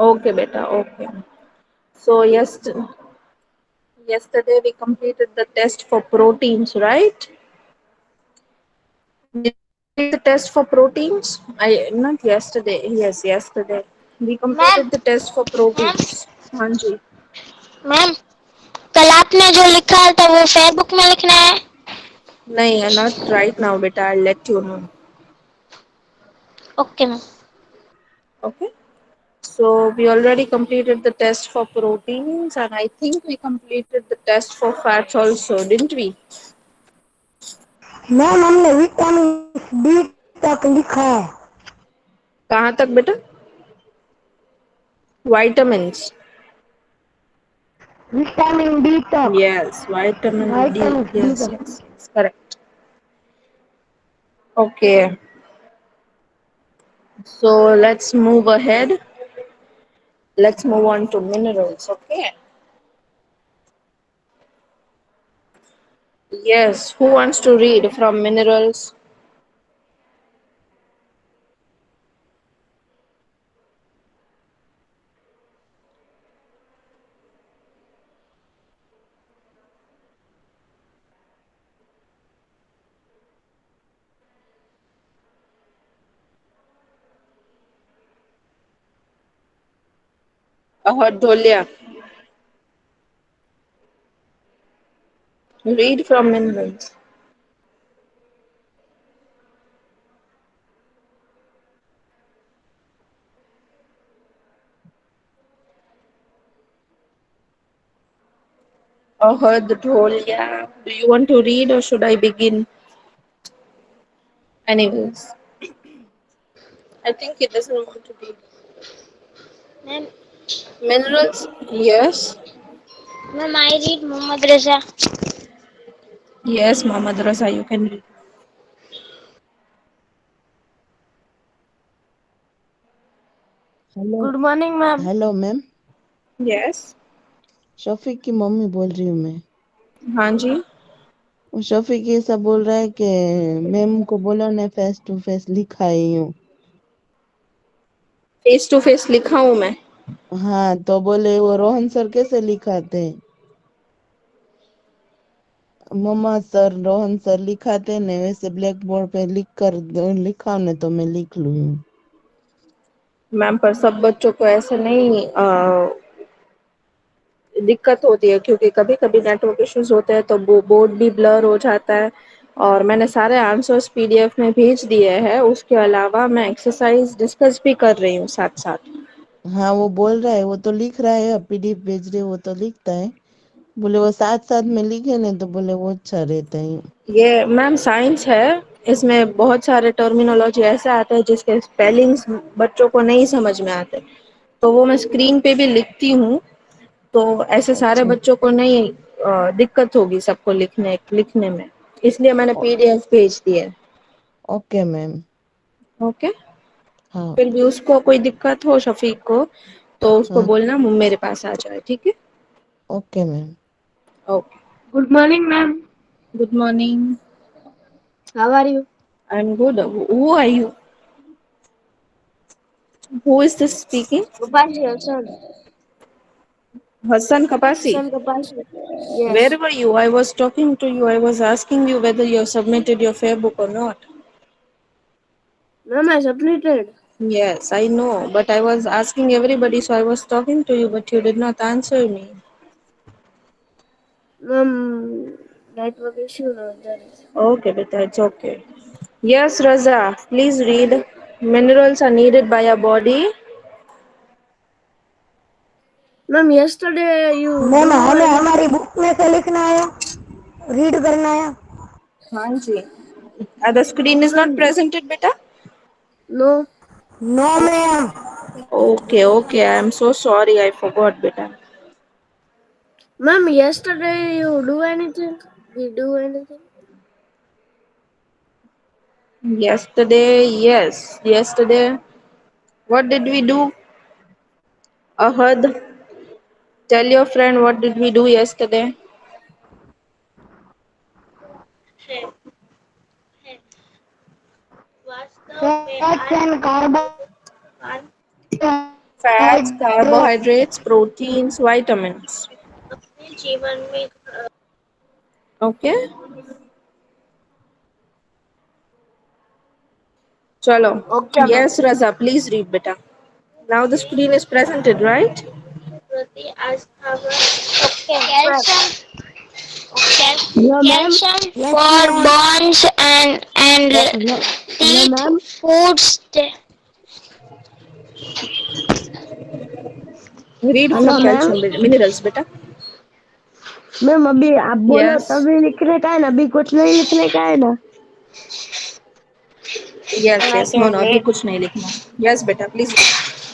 Okay, beta. Okay. So yesterday we completed the test for proteins, right? Did you complete the test for proteins? I not yesterday. Yes, yesterday we ma'am completed the test for ma'am proteins. हाँ जी. Ma'am कल आपने जो लिखा था वो Facebook में लिखना है। नहीं, not right now, beta. I'll let you know. Okay ma'am. Okay. So we already completed the test for proteins, and I think we completed the test for fats also, didn't we? Ma'am हमने vitamin D तक लिखा है। कहाँ तक बेटा? Vitamins. Vitamin D तक। Yes, vitamin D. Vitamin D Yes, तक। yes, yes, correct. Okay, so let's move ahead. Let's move on to minerals. Okay. Yes, who wants to read from minerals? Dholia. Read from minerals. Dholia. Do you want to read or should I begin? Anyways, I think he doesn't want to read. Ma'am Minerals? Yes. Ma'am I read Mohammad Raza. Yes, Muhammad Raza, you can read. Hello. Good morning ma'am. Hello ma'am. Yes. Shafiq की mummy बोल रही हूँ मैं। हाँ जी. वो शफीक ऐसा बोल रहा है कि मैम को बोलो ना फेस टू फेस लिखा ही हूँ। फेस टू फेस लिखा हूँ मैं. हाँ तो बोले वो रोहन सर कैसे लिखाते हैं? मम्मा सर रोहन सर लिखाते ने वैसे ब्लैक बोर्ड पे लिख कर लिखा ने तो मैं लिख लूँ। मैम पर सब बच्चों को ऐसे नहीं दिक्कत होती है क्योंकि कभी कभी नेटवर्क इश्यूज होते हैं तो वो बोर्ड भी ब्लर हो जाता है. और मैंने सारे आंसर्स पीडीएफ में भेज दिए हैं. उसके अलावा मैं एक्सरसाइज डिस्कस भी कर रही हूँ साथ साथ. हाँ वो बोल रहा है, वो तो लिख रहा है, पीडीएफ भेज रहे वो तो लिखता है। बोले वो साथ साथ में लिखे ने तो बोले वो अच्छा रहता है। ये मैम साइंस है. इसमें बहुत सारे टर्मिनोलॉजी ऐसे आते हैं जिसके स्पेलिंग्स बच्चों को नहीं समझ में आते, तो वो मैं स्क्रीन पे भी लिखती हूँ. तो ऐसे सारे अच्छा। बच्चों को नहीं दिक्कत होगी सबको लिखने में. इसलिए मैंने ओ- पीडीएफ भेज दिए. Okay ma'am. ओके. हाँ। फिर भी उसको कोई दिक्कत हो शफीक को तो उसको हाँ। बोलना मेरे पास आ जाए. ठीक है. Okay ma'am. ओके. Good morning ma'am. Good morning. How are you? I am good. Who are you? Who is this speaking? Kapasi Hassan. Hassan Kapasi. Hassan Kapasi. Yes Where were you? I was talking to you. I was asking you whether you have submitted your fair book or not. Ma'am I submitted. Yes, I know, but I was asking everybody, so I was talking to you, but you did not answer me. Ma'am network issue ना उधर। Okay, beta, it's okay. Yes, Raza, please read. Minerals are needed by our body. Ma'am yesterday you ma'am do हमें any. हमारी book में से लिखना है, read करना है। Hanji. The screen is not ma'am presented, beta? No. No ma'am. Okay, okay. I am so sorry. I forgot, beta. Ma'am yesterday you do anything, we do anything. Yesterday, yes. Yesterday, what did we do? Ahad, tell your friend what did we do yesterday? Fats and carbohydrate fats, hydrate. carbohydrates, proteins, vitamins. Okay. Chalo. Okay, ma'am. Yes, Raza, please read beta. Now the screen is presented, right? Ma'am. Hello, ma'am. Calcium Yes, for ma'am. bones and Hello. Hello, teeth. ma'am. Foods Read hello from ma'am. calcium minerals beta. Ma'am अभी आप बोलो Yes. तभी लिखने का है ना, अभी कुछ नहीं लिखने का है ना. Yes, I yes. No, can no, अभी read. कुछ नहीं लिखना. Yes, beta, please read.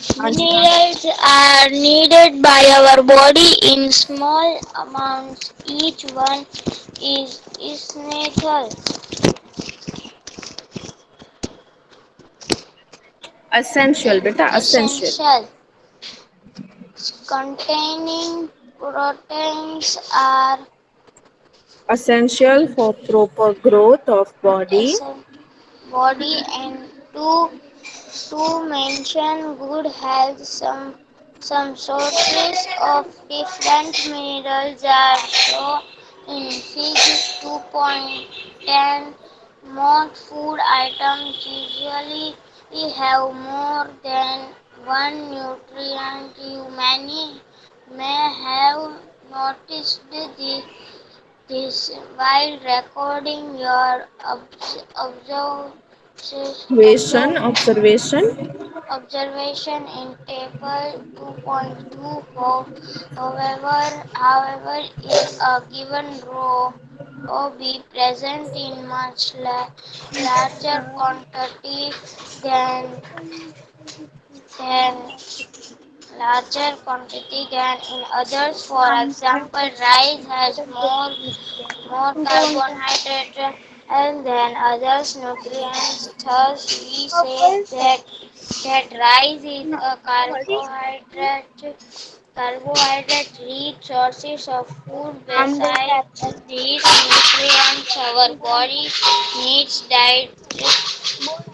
Answer, answer. minerals are needed by our body in small amounts. Each one is essential. Essential, beta, essential. Essential. Containing proteins are Essential for proper growth of body. essential body and to mention good health, some sources of different minerals are shown in Fig 2.10. Most food items usually have more than one nutrient. You many may have noticed this while recording your Observation. observation in table 2.24. However, if a given row or be present in much larger quantity than than larger quantity than in others. For example, rice has more carbohydrate and than others nutrients. Thus, we say that rice is a carbohydrate-rich source of food. Besides these nutrients, our body needs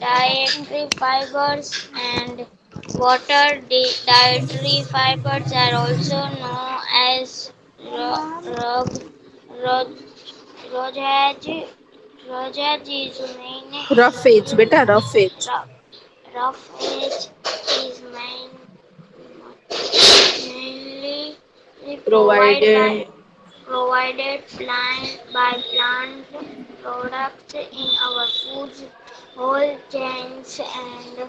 dietary fibers and water. Dietary fibers are also known as rog, rog, rogage. Rogage is Rough age, beta, rough age. rough age is mainly Provided. provided plant products in our foods, whole grains and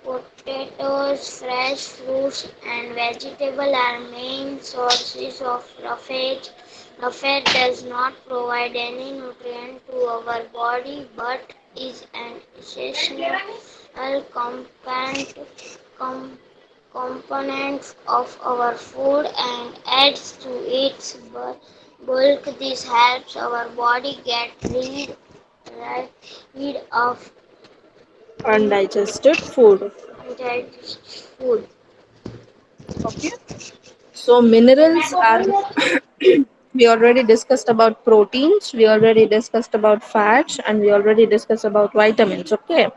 potatoes, fresh fruits and vegetables are main sources of roughage. Roughage does not provide any nutrient to our body but is an essential com- component of our food and adds to its bulk. This helps our body get rid of Undigested food. undigested food. Okay. So minerals are we already discussed about proteins, we already discussed about fats, and we already discussed about vitamins. Okay.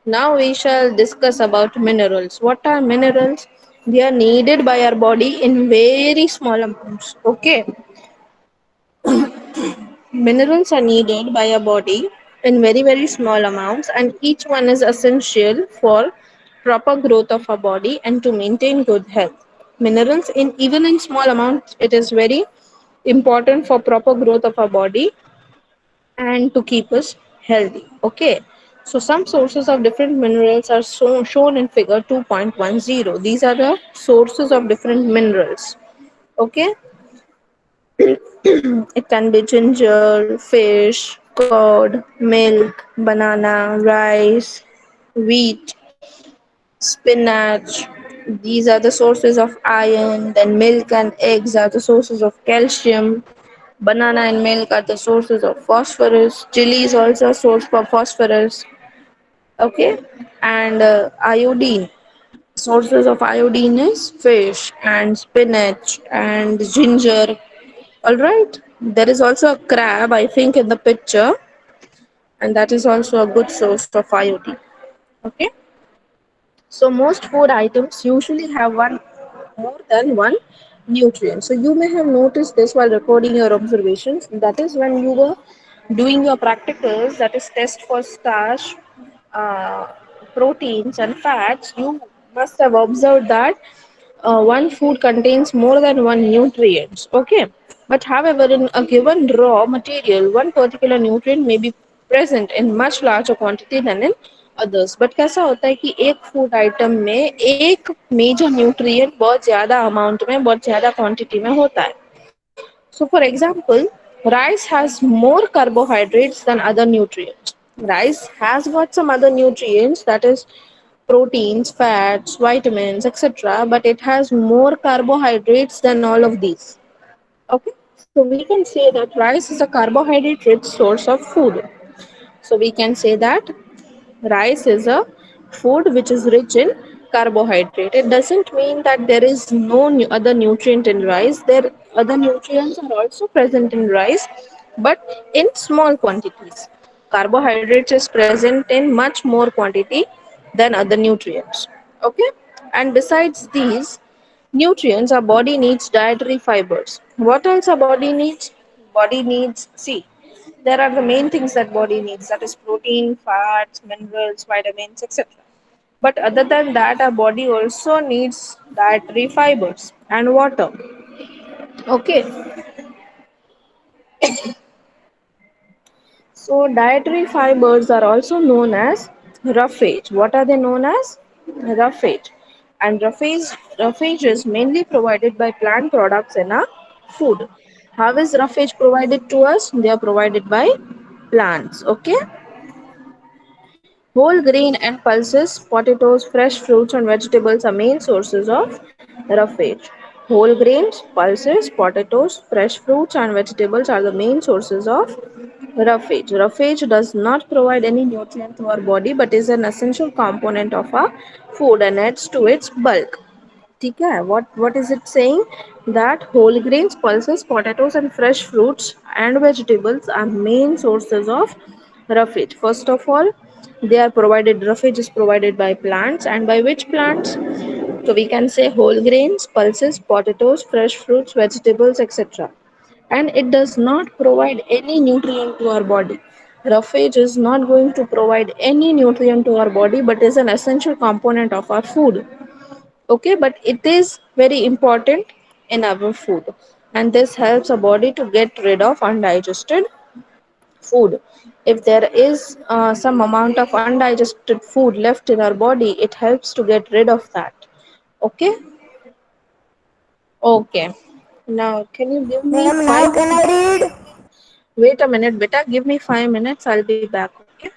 Now we shall discuss about minerals. What are minerals? They are needed by our body in very small amounts. Okay. Minerals are needed by our body in very small amounts, and each one is essential for proper growth of our body and to maintain good health. Minerals in even in small amounts, it is very important for proper growth of our body and to keep us healthy. Okay. So some sources of different minerals are shown in figure 2.10. These are the sources of different minerals. Okay. It can be ginger, fish, curd, milk, banana, rice, wheat, spinach. These are the sources of iron. Then milk and eggs are the sources of calcium. Banana and milk are the sources of phosphorus. Chili is also a source for phosphorus. Okay, and iodine. Sources of iodine is fish and spinach and ginger. All right. There is also a crab, I think, in the picture, and that is also a good source of iodine. Okay. So most food items usually have one more than one nutrient. So you may have noticed this while recording your observations. That is when you were doing your practicals, that is test for starch, uh, proteins and fats. You must have observed that one food contains more than one nutrients. Okay, but however, in a given raw material, one particular nutrient may be present in much larger quantity than in others. But कैसा होता है कि एक food item में एक major nutrient बहुत ज़्यादा amount में बहुत ज़्यादा क्वांटिटी में होता है. So for example, rice has more carbohydrates than other nutrients. Rice has got some other nutrients, that is proteins, fats, vitamins, etc., but it has more carbohydrates than all of these. Okay, so we can say that rice is a carbohydrate rich source of food. So we can say that rice is a food which is rich in carbohydrate. It doesn't mean that there is no other nutrient in rice. There other nutrients are also present in rice, but in small quantities. Carbohydrates is present in much more quantity than other nutrients. Okay, and besides these nutrients, our body needs dietary fibers. What else our body needs? Body needs, see, there are the main things that body needs, that is protein, fats, minerals, vitamins, etc. But other than that, our body also needs dietary fibers and water. Okay, so dietary fibers are also known as roughage. What are they known as? Roughage. And roughage is mainly provided by plant products in our food. How is roughage provided to us? They are provided by plants. Okay. Whole grain and pulses, potatoes, fresh fruits, and vegetables are main sources of roughage. Whole grains, pulses, potatoes, fresh fruits, and vegetables are the main sources of roughage. Roughage does not provide any nutrient to our body but is an essential component of our food and adds to its bulk. ठीक है, what is it saying? That whole grains, pulses, potatoes and fresh fruits and vegetables are main sources of roughage. First of all, they are provided, roughage is provided by plants. And by which plants? So we can say whole grains, pulses, potatoes, fresh fruits, vegetables, etc. And it does not provide any nutrient to our body. Roughage is not going to provide any nutrient to our body but is an essential component of our food. Okay, but it is very important in our food, and this helps our body to get rid of undigested food. If there is some amount of undigested food left in our body, it helps to get rid of that. Okay. Okay, now can you give me Ma'am, now 5 can I read? wait a minute beta, give me 5 minutes, I'll be back. Okay.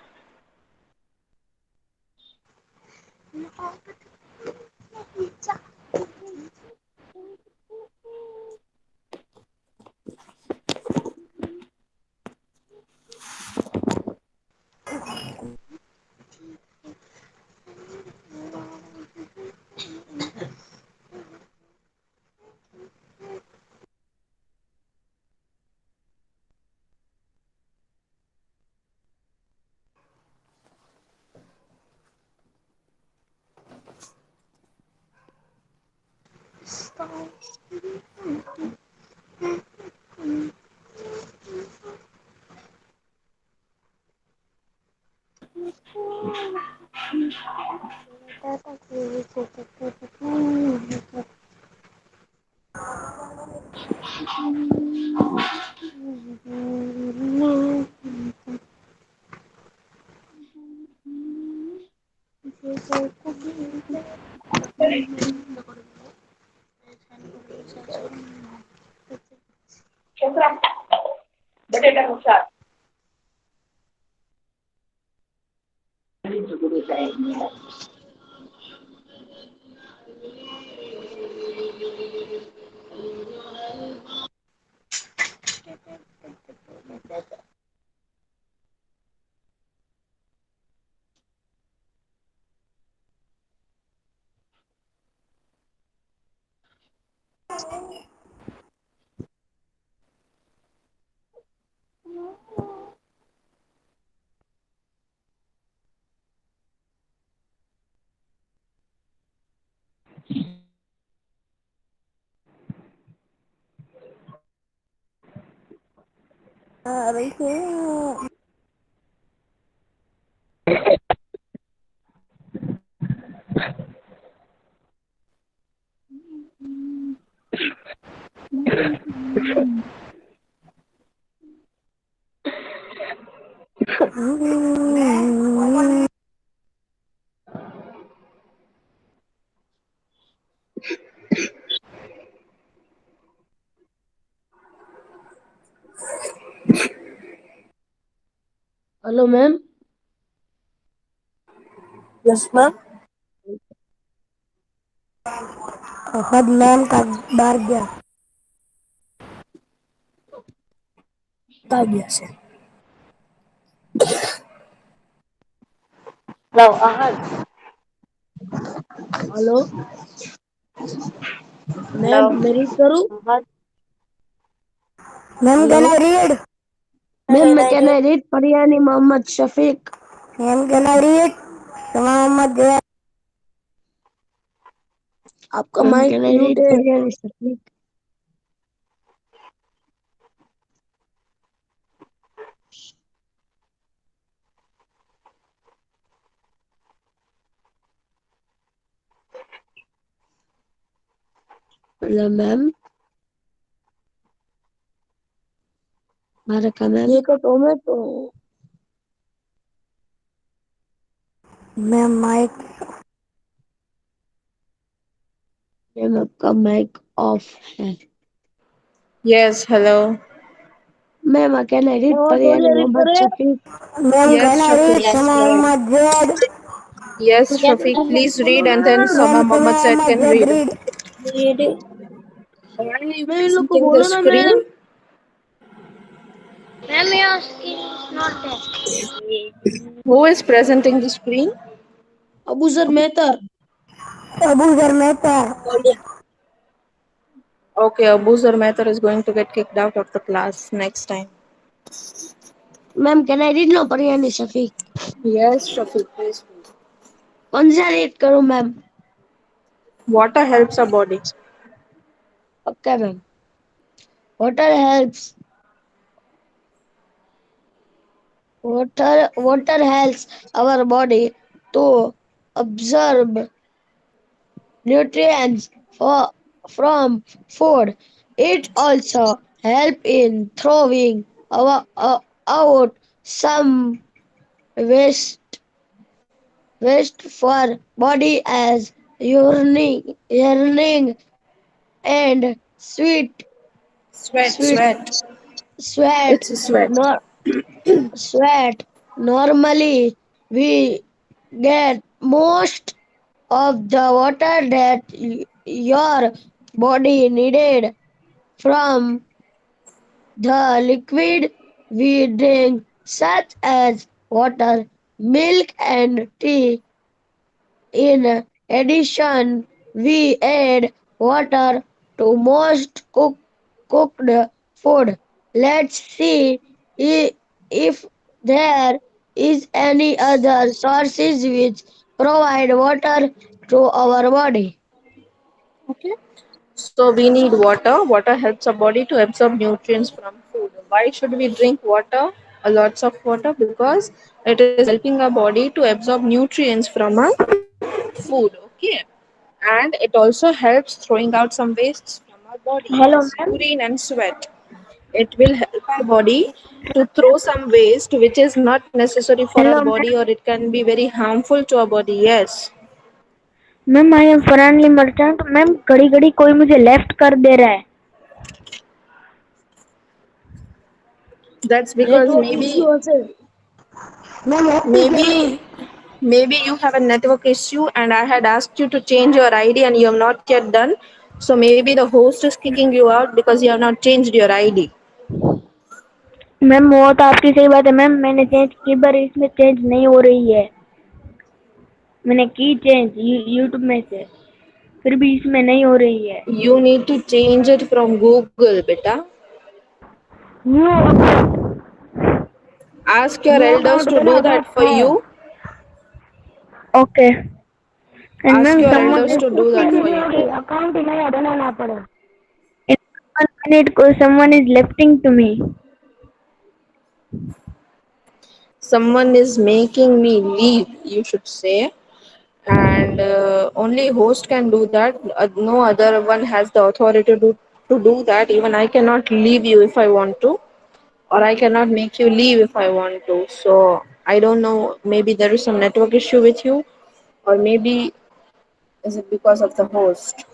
Hello ma'am. Yes ma'am. हद ma'am का बाहर गया। गया से। Hello Ahad. Hello hello ma'am, मैं read करूँ? Ahad. Ma'am hello can I read? Ma'am, मैं कहना read Pariyani Mohammad Shafiq. Ma'am can I read? Mohammad Jay. आपका माइक म्यूट है। परियानी शफीक। Hello ma'am. मारा मैम। ये तो टोमेटो। Ma'am mic. मैम, आपका माइक ऑफ है। Yes, hello. Ma'am, can I read Pariyani Mohammad Shafiq? Ma'am can Yes, I read? Shafiq. Mohammad Zaid. Yes, Shafiq, please read and then Sama ma'am Muhammad Said Mohammad can Zaid read. Read. Why are you मैं इन लोग को presenting the बोलो ना ma'am. screen? Ma'am, your skin is not there. Who is presenting the screen? Abuzar Mehtar. Abuzar Mehta. Okay, Abuzar Mehtar is going to get kicked out of the class next time. Ma'am, can I read no Pariyani Shafiq? Yes, Shafiq, please read. कौन सा read करूँ ma'am? Water helps our body. Okay ma'am. Water helps our body to absorb nutrients from food. It also helps in throwing out some waste for body as urine and Sweat, sweat sweat. sweat. It's a sweat. Nor sweat. Normally, we get most of the water that your body needed from the liquid we drink, such as water, milk, and tea. In addition, we add water to most cooked food. Let's see if there is any other sources which provide water to our body. Okay. So we need water. Water helps our body to absorb nutrients from food. Why should we drink water? Lots of water because it is helping our body to absorb nutrients from our food. Okay. And it also helps throwing out some wastes from our body Hello, as ma'am. urine and sweat. It will help our body to throw some waste which is not necessary for our Hello, body, ma'am. or it can be very harmful to our body. Yes. Ma'am, I am Farhan merchant. Ma'am, घड़ी घड़ी कोई मुझे left कर दे रहा है। That's because network issue हसे। Ma'am happy maybe gaming. maybe you have a network issue and I had asked you to change your ID and you have not yet done. So maybe the host is kicking you out because you have not changed your ID. Ma'am, वो तो आपकी सही बात है ma'am, मैंने change की पर इसमें चेंज नहीं हो रही है। मैंने की चेंज यूट्यूब में से, फिर भी इसमें नहीं हो रही है। You need to change it from Google, beta. New Ask your new elders account to do बना that for सकता है। you. Okay And Ask ma'am your someone elders is to do that for you. Account ही नया बनाना पड़े. in 1 minute को someone is lifting to me. Someone is making me leave, you should say. And only host can do that. No other one has the authority to do that. Even I cannot leave you if I want to, or I cannot make you leave if I want to. So I don't know, maybe there is some network issue with you, or maybe is it because of the host.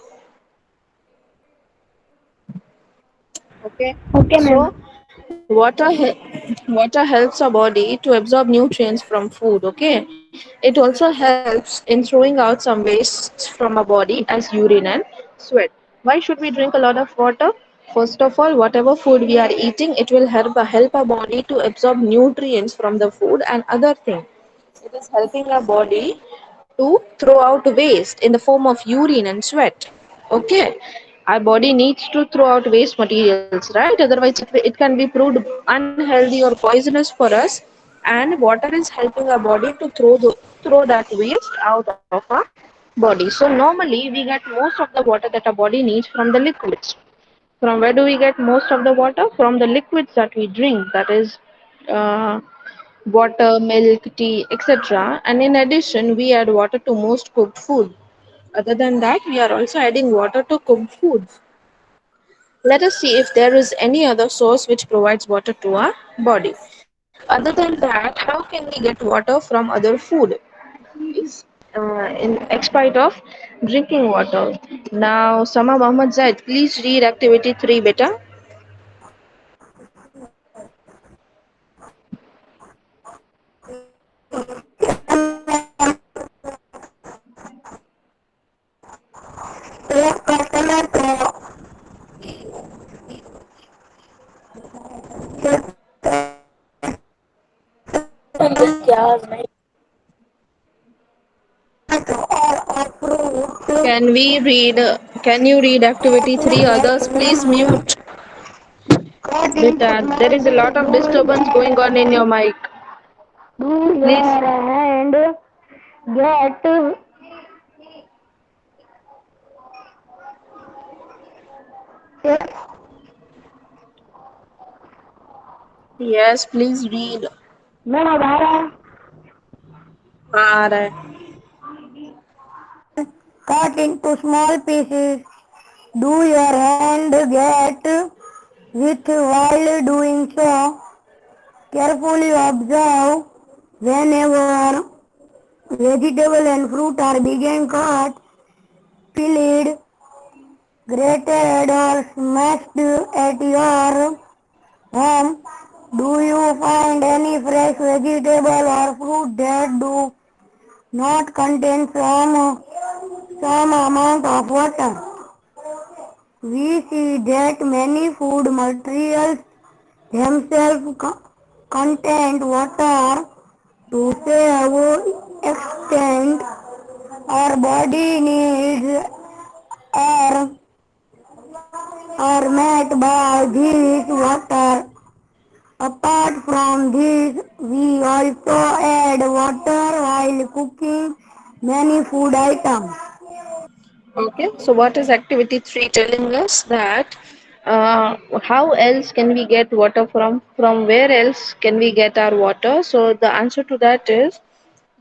Okay, Okay, ma'am. so water helps our body to absorb nutrients from food. Okay, it also helps in throwing out some wastes from our body as urine and sweat. Why should we drink a lot of water? First of all, whatever food we are eating, it will help our body to absorb nutrients from the food and other things. It is helping our body to throw out waste in the form of urine and sweat. Okay, our body needs to throw out waste materials, right? Otherwise, it can be proved unhealthy or poisonous for us. And water is helping our body to throw that waste out of our body. So normally we get most of the water that our body needs from the liquids. From where do we get most of the water? From the liquids that we drink, that is uh, water, milk, tea, etc. And in addition, we add water to most cooked food. Other than that, we are also adding water to cooked foods. Let us see if there is any other source which provides water to our body. Other than that, how can we get water from other food? Is in expite of drinking water. Now, Sama Muhammad Zaid, please read activity 3 beta. एक person है तो और fruit Can we read? Can you read activity 3? Others, please mute. cut into Beta, there small is a lot pieces. of disturbance going on in your mic. Do Please. your hand get Yes, please read. मैं बता रहा हूँ. आ रहा है. Cut into small pieces. Do your hand get with while doing so? Carefully observe whenever vegetable and fruit are being cut, peeled, grated or smashed at your home. Do you find any fresh vegetable or fruit that do not contain some amount of water? We see that many food materials themselves contain water. To save extent our body needs are met by this water. Apart from this, we also add water while cooking many food items. Okay, so what is activity 3 telling us that how else can we get water from? From where else can we get our water? So the answer to that is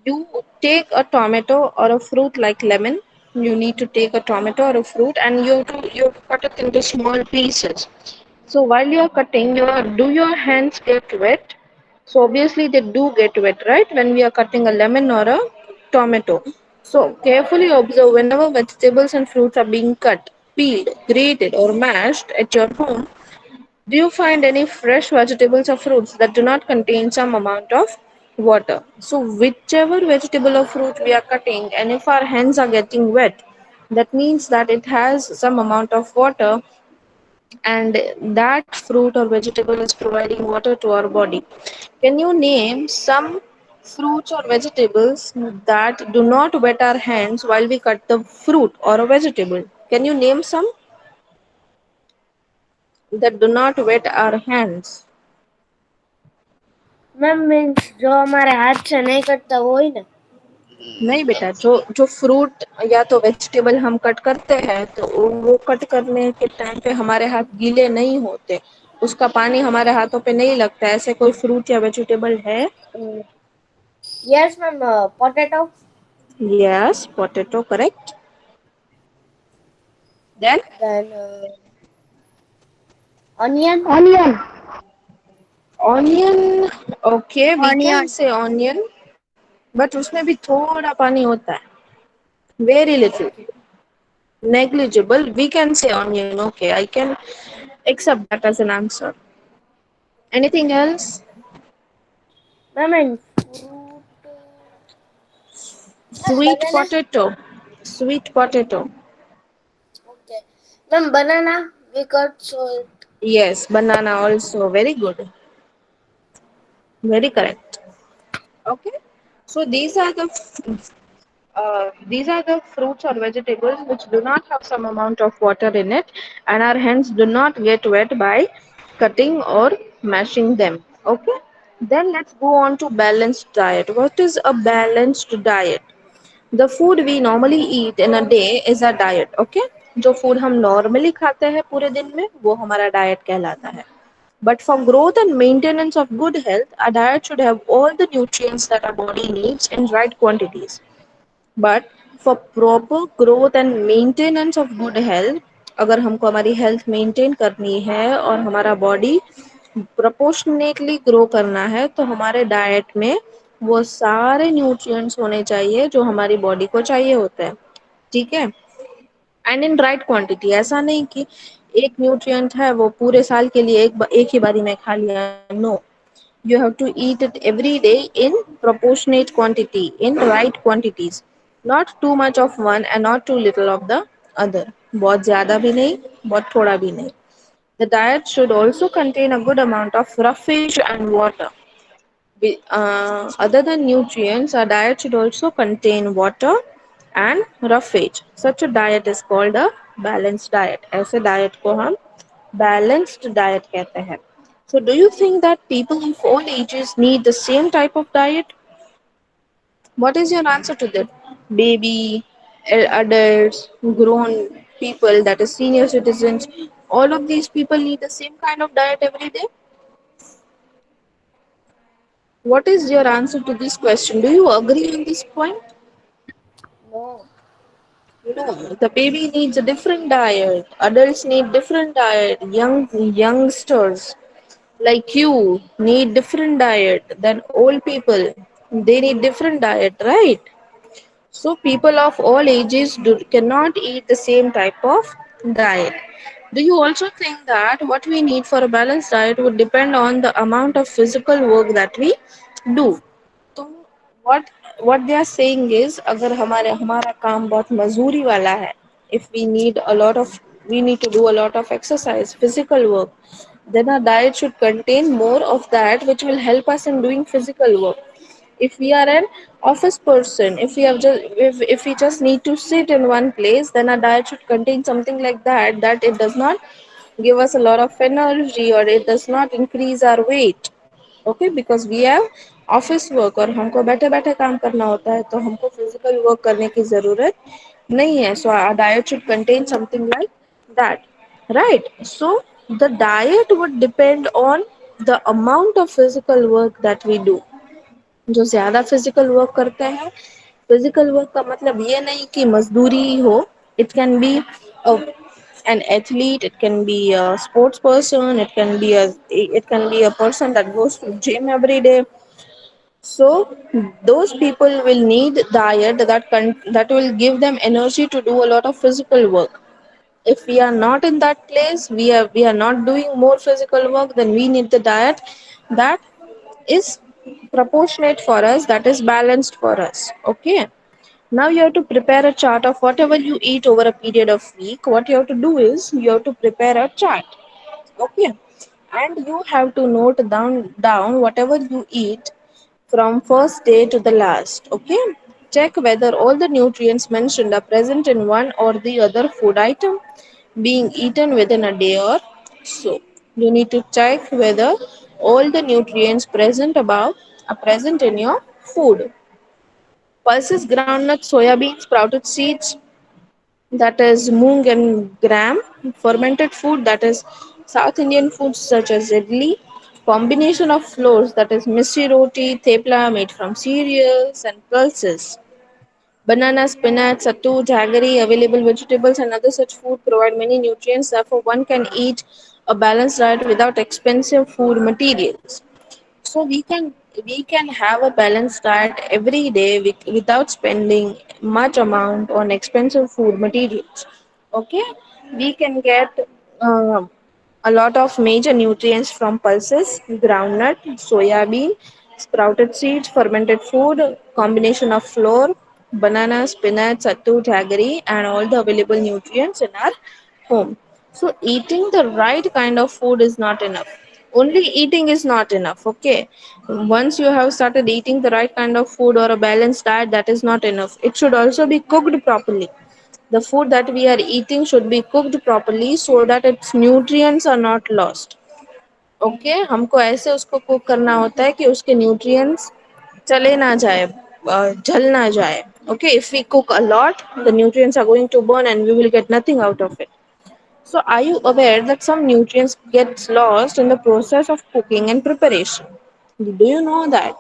you take a tomato or a fruit like lemon. You need to take a tomato or a fruit and you cut it into small pieces. So while you are cutting, do your hands get wet? So obviously they do get wet, right? When we are cutting a lemon or a tomato. So carefully observe whenever vegetables and fruits are being cut, peeled, grated or mashed at your home. Do you find any fresh vegetables or fruits that do not contain some amount of water? So whichever vegetable or fruit we are cutting, and if our hands are getting wet, that means that it has some amount of water, and that fruit or vegetable is providing water to our body. Can you name some fruits or vegetables that do not wet our hands while we cut the fruit or a vegetable? Can you name some that do not wet our hands? Ma'am means जो हमारे हाथ से नहीं कटता वो ही ना. नहीं बेटा, जो जो फ्रूट या तो वेजिटेबल हम कट करते हैं तो वो कट करने के टाइम पे हमारे हाथ गीले नहीं होते, उसका पानी हमारे हाथों पे नहीं लगता। ऐसे कोई फ्रूट या वेजिटेबल है? Mm, yes, ma'am. Potato. Yes, potato correct. Then Then onion. Onion. Onion, okay we can Onion. Say onion, but उसमें भी थोड़ा पानी होता है, very little, negligible. We can say onion. Okay, I can accept that as an answer. Anything else? Ma'am, and fruit. Ma'am, Sweet banana. potato. Sweet potato. Okay. Ma'am, banana. We got salt. Yes, banana also. Very good. Very correct. Okay. So these are the fruits or vegetables which do not have some amount of water in it and are hence do not get wet by cutting or mashing them. Okay. Then let's go on to balanced diet. What is a balanced diet? The food we normally eat in a day is a diet. Okay. जो food हम normally खाते हैं पूरे दिन में वो हमारा diet कहलाता है. But for growth and maintenance of good health, our diet should have all the nutrients that our body needs in right quantities. But for proper growth and maintenance of good health, अगर हमको हमारी health maintain करनी है और हमारा body proportionately grow करना है तो हमारे डाइट में वो सारे न्यूट्रिएंट्स होने चाहिए जो हमारी बॉडी को चाहिए होते हैं. ठीक है. And in right quantity. ऐसा नहीं कि एक न्यूट्रिएंट है वो पूरे साल के लिए एक ही बारी में खा लिया. No, you have to eat it every day in proportionate quantity, in right quantities, not too much of one and not too little of the other. बहुत ज़्यादा भी नहीं, बहुत थोड़ा भी नहीं. The diet should also contain a good amount of roughage and water. Other than nutrients, our diet should also contain water and roughage. Such a diet is called a balanced diet. ऐसे diet को हम balanced diet कहते हैं. So, do you think that people of all ages need the same type of diet? What is your answer to that? Baby, adults, grown people, that is senior citizens, all of these people need the same kind of diet every day? What is your answer to this question? Do you agree on this point? No. No, the baby needs a different diet. Adults need different diet. Youngsters like you need different diet than old people. They need different diet, right? So people of all ages cannot eat the same type of diet. Do you also think that what we need for a balanced diet would depend on the amount of physical work that we do? तो what they are saying is अगर हमारा काम बहुत मजूरी वाला है, if we need to do a lot of exercise, physical work, then our diet should contain more of that which will help us in doing physical work. If we are an office person, if we just need to sit in one place, then our diet should contain something like that it does not give us a lot of energy or it does not increase our weight. Okay, because we have office work और हमको बैठे बैठे काम करना होता है तो हमको फिजिकल वर्क करने की जरूरत नहीं है. So our diet should contain something like that, right? So the diet would depend on the amount of physical work that we do. जो ज्यादा फिजिकल वर्क करते हैं, फिजिकल वर्क का मतलब ये नहीं कि मजदूरी हो. It can be an athlete, it can be a sports person, it can be a person that goes to gym every day. So those people will need diet that will give them energy to do a lot of physical work. If we are not in that place, we are not doing more physical work, then we need the diet that is proportionate for us, that is balanced for us. Okay. Now you have to prepare a chart of whatever you eat over a period of week. What you have to do is you have to prepare a chart. Okay. And you have to note down whatever you eat from first day to the last. Okay. Check whether all the nutrients mentioned are present in one or the other food item being eaten within a day or so. You need to check whether all the nutrients present above are present in your food. Pulses, groundnuts, soya beans, sprouted seeds, that is moong and gram, fermented food, that is South Indian foods such as idli, combination of flours, that is missi roti, thepla made from cereals and pulses. Banana, spinach, sattu, jaggery, available vegetables, and other such food provide many nutrients. Therefore, one can eat a balanced diet without expensive food materials. So we can have a balanced diet every day without spending much amount on expensive food materials. Okay, we can get a lot of major nutrients from pulses, groundnut, soya bean, sprouted seeds, fermented food, combination of flour, banana, spinach, sattu, jaggery, and all the available nutrients in our home. So eating the right kind of food is not enough. Only eating is not enough. Okay, once you have started eating the right kind of food or a balanced diet, that is not enough. It should also be cooked properly. The food that we are eating should be cooked properly so that its nutrients are not lost. Okay, हमको ऐसे उसको cook करना होता है कि उसके nutrients चले ना जाए, जल ना जाए. Okay, if we cook a lot, the nutrients are going to burn and we will get nothing out of it. So are you aware that some nutrients get lost in the process of cooking and preparation? Do you know that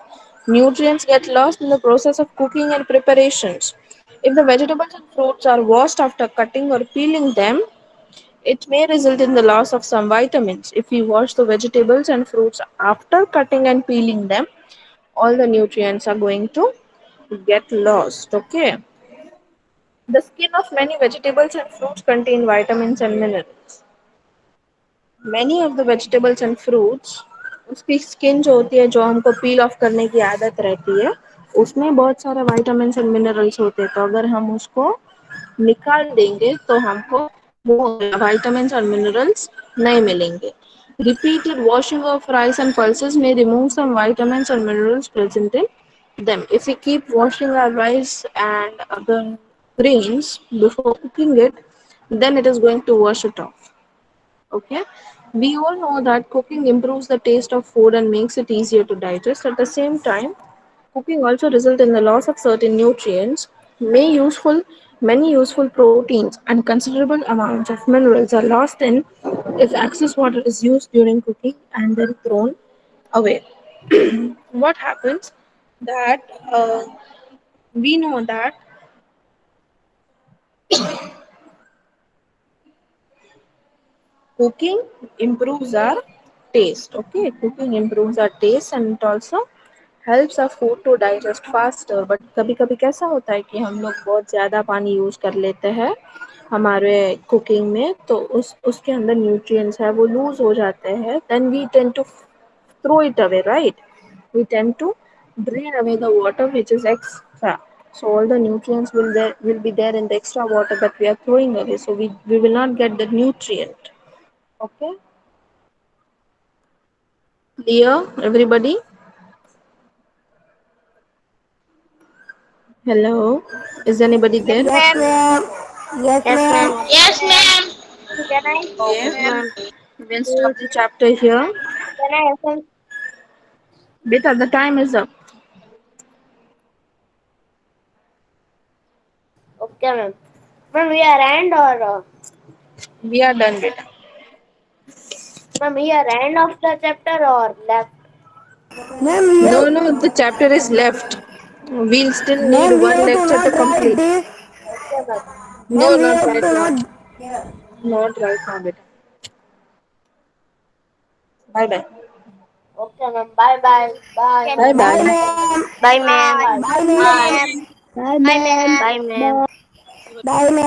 nutrients get lost in the process of cooking and preparations? If the vegetables and fruits are washed after cutting or peeling them, it may result in the loss of some vitamins. If we wash the vegetables and fruits after cutting and peeling them, all the nutrients are going to get lost. Okay. The skin of many vegetables and fruits contain vitamins and minerals. Many of the vegetables and fruits, उसकी skin जो होती है, जो हमको पील of करने की आदत रहती है, उसमें बहुत सारे vitamins and minerals होते हैं. तो अगर हम उसको निकाल देंगे तो हमको वो vitamins और minerals नहीं मिलेंगे. Repeated washing of rice and pulses may remove some vitamins and minerals present in them. If we keep washing our rice and other grains before cooking it, then it is going to wash it off. Okay, we all know that cooking improves the taste of food and makes it easier to digest. At the same time, cooking also results in the loss of certain nutrients. Many useful proteins and considerable amounts of minerals are lost in if excess water is used during cooking and then thrown away. What happens that we know that cooking improves our taste. Okay, cooking improves our taste and it also helps our food to digest faster. But कभी कभी कैसा होता है कि हम लोग बहुत ज़्यादा पानी यूज़ कर लेते हैं हमारे कुकिंग में, तो उसके अंदर न्यूट्रिएंट्स है वो लूज हो जाते हैं. Then we tend to throw it away, right? We tend to drain away the water which is extra. So all the nutrients will be there in the extra water that we are throwing away. So we will not get the nutrient. Okay, clear, everybody? Hello, is anybody Yes, there? Yes, ma'am. ma'am. Yes, Yes, ma'am. ma'am. Yes, ma'am. Can I? Okay, Yes, ma'am. we'll stop the chapter here. Can I have Beta, the time is up. Okay, ma'am. Ma'am, we are end or We are done, beta. ma'am, we are end of the chapter or left? Ma'am, we No, have, no, the chapter is left. We'll still need ma'am, we one have to lecture to not write complete. this. Okay, ma'am. No, Ma'am, we not have right to now. not. Not right now, beta. Bye bye. Okay, ma'am. Bye, bye. Bye. Okay, Bye Bye, bye. ma'am. bye, ma'am. Bye. Bye, Bye. ma'am. Bye, Bye, ma'am. ma'am. Bye, ma'am. Bye, ma'am.